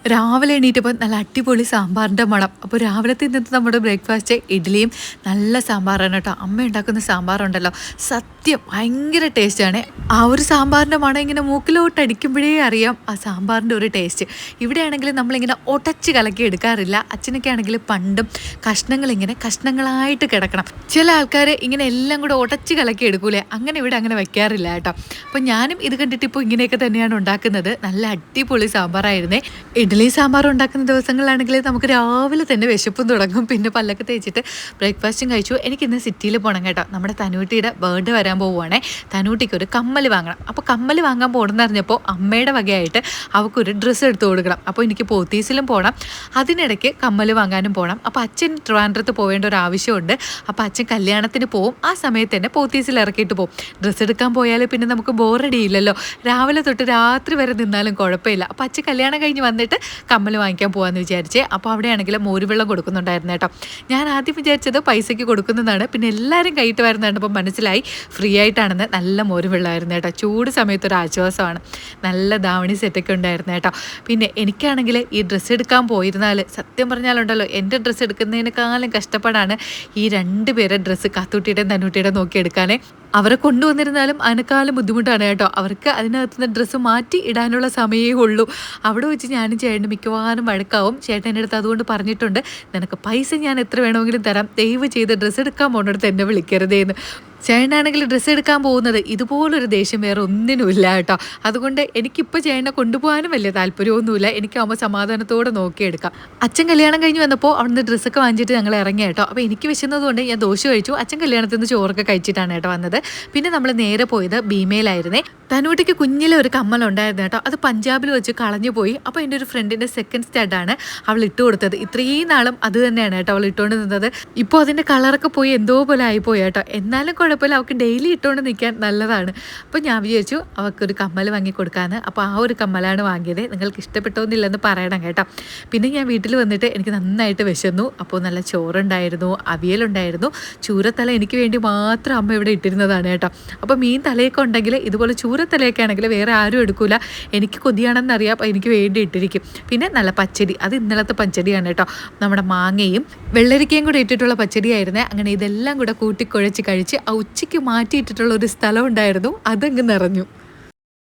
രാവിലെ എണീറ്റപ്പോൾ നല്ല അടിപൊളി സാമ്പാറിൻ്റെ മണം. അപ്പോൾ രാവിലത്തെ ഇന്നത്തെ നമ്മുടെ ബ്രേക്ക്ഫാസ്റ്റ് ഇഡ്ഡലിയും നല്ല സാമ്പാറാണ് കേട്ടോ. അമ്മ ഉണ്ടാക്കുന്ന സാമ്പാറുണ്ടല്ലോ, സത്യം ഭയങ്കര ടേസ്റ്റാണ്. ആ ഒരു സാമ്പാറിൻ്റെ മണം ഇങ്ങനെ മൂക്കിലോട്ട് അടിക്കുമ്പോഴേ അറിയാം ആ സാമ്പാറിൻ്റെ ഒരു ടേസ്റ്റ്. ഇവിടെയാണെങ്കിൽ നമ്മളിങ്ങനെ ഒടച്ച് കലക്കി എടുക്കാറില്ല. അച്ഛനൊക്കെ ആണെങ്കിൽ പണ്ടും ഇങ്ങനെ കഷ്ണങ്ങളായിട്ട് കിടക്കണം. ചില ആൾക്കാർ ഇങ്ങനെ എല്ലാം കൂടെ ഒടച്ച് കലക്കി എടുക്കൂലേ, അങ്ങനെ ഇവിടെ അങ്ങനെ വെക്കാറില്ല കേട്ടോ. അപ്പോൾ ഞാനും ഇത് കണ്ടിട്ട് ഇപ്പോൾ ഇങ്ങനെയൊക്കെ തന്നെയാണ് ഉണ്ടാക്കുന്നത്. നല്ല അടിപൊളി സാമ്പാറായിരുന്നേ. ഇഡ്ഡലി സാമ്പാർ ഉണ്ടാക്കുന്ന ദിവസങ്ങളിലാണെങ്കിൽ നമുക്ക് രാവിലെ തന്നെ വിശപ്പും തുടങ്ങും. പിന്നെ പല്ലൊക്കെ തേച്ചിട്ട് ബ്രേക്ക്ഫാസ്റ്റും കഴിച്ചു. എനിക്കിന്ന് സിറ്റിയിൽ പോകണം കേട്ടോ. നമ്മുടെ തനൂട്ടിയുടെ ബർത്ത്ഡേ വരാൻ പോവുകയാണേ. തനൂട്ടിക്ക് ഒരു കമ്മൽ വാങ്ങണം. അപ്പോൾ കമ്മൽ വാങ്ങാൻ പോകണമെന്ന് അറിഞ്ഞപ്പോൾ അമ്മയുടെ വകയായിട്ട് അവൾക്കൊരു ഡ്രസ്സ് എടുത്ത് കൊടുക്കണം. അപ്പോൾ എനിക്ക് പോത്തീസിലും പോകണം, അതിനിടയ്ക്ക് കമ്മൽ വാങ്ങാനും പോകണം. അപ്പോൾ അച്ഛൻ ട്രിവാൻഡ്രത്ത് പോവേണ്ട ഒരു ആവശ്യമുണ്ട്. അപ്പോൾ അച്ഛൻ കല്യാണത്തിന് പോവും. ആ സമയത്ത് തന്നെ പോത്തീസിൽ ഇറക്കിയിട്ട് പോകും. ഡ്രസ്സ് എടുക്കാൻ പോയാൽ പിന്നെ നമുക്ക് ബോറടിയില്ലല്ലോ. രാവിലെ തൊട്ട് രാത്രി വരെ നിന്നാലും കുഴപ്പമില്ല. അപ്പോൾ അച്ഛൻ കല്യാണം കഴിഞ്ഞ് വന്നിട്ട് കമ്മൽ വാങ്ങിക്കാൻ പോകാമെന്ന് വിചാരിച്ചേ. അപ്പോൾ അവിടെയാണെങ്കിൽ മോരുവെള്ളം കൊടുക്കുന്നുണ്ടായിരുന്നു കേട്ടോ. ഞാൻ ആദ്യം വിചാരിച്ചത് പൈസയ്ക്ക് കൊടുക്കുന്നതാണ്. പിന്നെ എല്ലാവരും കൈയിട്ട് വരുന്നുണ്ടപ്പോൾ മനസ്സിലായി ഫ്രീ ആയിട്ടാണെന്ന്. നല്ല മോരുവെള്ളമായിരുന്നു കേട്ടോ. ചൂട് സമയത്ത് ഒരു ആശ്വാസമാണ്. നല്ല ധാവണി സെറ്റൊക്കെ ഉണ്ടായിരുന്നു കേട്ടോ. പിന്നെ എനിക്കാണെങ്കിൽ ഈ ഡ്രസ്സ് എടുക്കാൻ പോയിരുന്നാൽ സത്യം പറഞ്ഞാലുണ്ടല്ലോ, എൻ്റെ ഡ്രസ്സ് എടുക്കുന്നതിനേക്കാളും കഷ്ടപ്പാടാണ് ഈ 2 പേരെ ഡ്രസ്സ് കാത്തൂട്ടിയുടെയും തന്നൂട്ടിയുടെയും നോക്കി എടുക്കാനേ. അവരെ കൊണ്ടുവന്നിരുന്നാലും അതിനേക്കാളും ബുദ്ധിമുട്ടാണ് കേട്ടോ. അവർക്ക് അതിനകത്തുനിന്ന് ഡ്രസ്സ് മാറ്റി ഇടാനുള്ള സമയമേ ഉള്ളൂ. അവിടെ വെച്ച് ഞാനും ചേട്ടനും മിക്കവാറും വഴക്കാവും. ചേട്ടൻ എൻ്റെ അടുത്ത് അതുകൊണ്ട് പറഞ്ഞിട്ടുണ്ട്, നിനക്ക് പൈസ ഞാൻ എത്ര വേണമെങ്കിലും തരാം, ദയവ് ചെയ്ത് ഡ്രസ്സ് എടുക്കാൻ പോകുന്നിടത്ത് എന്നെ വിളിക്കരുതേന്ന്. ചേട്ടനാണെങ്കിൽ ഡ്രസ്സ് എടുക്കാൻ പോകുന്നത് ഇതുപോലൊരു ദേഷ്യം വേറെ ഒന്നിനുമില്ല കേട്ടോ. അതുകൊണ്ട് എനിക്കിപ്പോൾ ചേട്ടനെ കൊണ്ടുപോകാനും വലിയ താല്പര്യമൊന്നുമില്ല. എനിക്കാവുമ്പോൾ സമാധാനത്തോടെ നോക്കിയെടുക്കാം. അച്ഛൻ കല്യാണം കഴിഞ്ഞ് വന്നപ്പോൾ അവിടുന്ന് ഡ്രസ്സൊക്കെ വാങ്ങിച്ചിട്ട് ഞങ്ങൾ ഇറങ്ങി കേട്ടോ. അപ്പോൾ എനിക്ക് വിശന്നതുകൊണ്ട് ഞാൻ ദോശ കഴിച്ചു. അച്ഛൻ കല്യാണത്തിൽ നിന്ന് ചോറൊക്കെ കഴിച്ചിട്ടാണ് കേട്ടോ വന്നത്. പിന്നെ നമ്മൾ നേരെ പോയത് ഭീമയിലായിരുന്നേ. തന്നൂട്ടിക്ക് കുഞ്ഞിലെ ഒരു കമ്മലുണ്ടായിരുന്നു കേട്ടോ. അത് പഞ്ചാബിൽ വെച്ച് കളഞ്ഞു പോയി. അപ്പോൾ എൻ്റെ ഒരു ഫ്രണ്ടിൻ്റെ സെക്കൻഡ് സ്റ്റാഡാണ് അവൾ ഇട്ട് കൊടുത്തത്. ഇത്രയും നാളും അത് തന്നെയാണ് കേട്ടോ അവൾ ഇട്ടുകൊണ്ട് നിന്നത്. ഇപ്പോൾ അതിൻ്റെ കളറൊക്കെ പോയി എന്തോ പോലെ ആയിപ്പോയി കേട്ടോ. എന്നാലും കുഴപ്പമില്ല, അവൾക്ക് ഡെയിലി ഇട്ടുകൊണ്ട് നിൽക്കാൻ നല്ലതാണ്. അപ്പോൾ ഞാൻ വിചാരിച്ചു അവൾക്കൊരു കമ്മൽ വാങ്ങി കൊടുക്കാമെന്ന്. അപ്പോൾ ആ ഒരു കമ്മലാണ് വാങ്ങിയത്. നിങ്ങൾക്ക് ഇഷ്ടപ്പെട്ടോന്നില്ലെന്ന് പറയണം കേട്ടോ. പിന്നെ ഞാൻ വീട്ടിൽ വന്നിട്ട് എനിക്ക് നന്നായിട്ട് വിശന്നു. അപ്പോൾ നല്ല ചോറുണ്ടായിരുന്നു, അവിയലുണ്ടായിരുന്നു, ചൂരത്തല എനിക്ക് വേണ്ടി മാത്രം അമ്മ ഇവിടെ ഇട്ടിരുന്നതാണ് കേട്ടോ. അപ്പോൾ മീൻ തലയൊക്കെ ഉണ്ടെങ്കിൽ ഇതുപോലെ ചൂരത്തലയൊക്കെ ആണെങ്കിൽ വേറെ ആരും എടുക്കില്ല. എനിക്ക് കൊതിയാണെന്നറിയാം, അപ്പോൾ എനിക്ക് വേണ്ടി ഇട്ടിരിക്കും. പിന്നെ നല്ല പച്ചടി, അത് ഇന്നലത്തെ പച്ചടിയാണ് കേട്ടോ. നമ്മുടെ മാങ്ങയും വെള്ളരിക്കയും കൂടെ ഇട്ടിട്ടുള്ള പച്ചടിയായിരുന്നേ. അങ്ങനെ ഇതെല്ലാം കൂടെ കൂട്ടിക്കുഴച്ച് കഴിച്ച് ഉച്ചയ്ക്ക് മാറ്റിയിട്ടിട്ടുള്ള ഒരു സ്ഥലം ഉണ്ടായിരുന്നു, അതങ്ങ് നിറഞ്ഞു.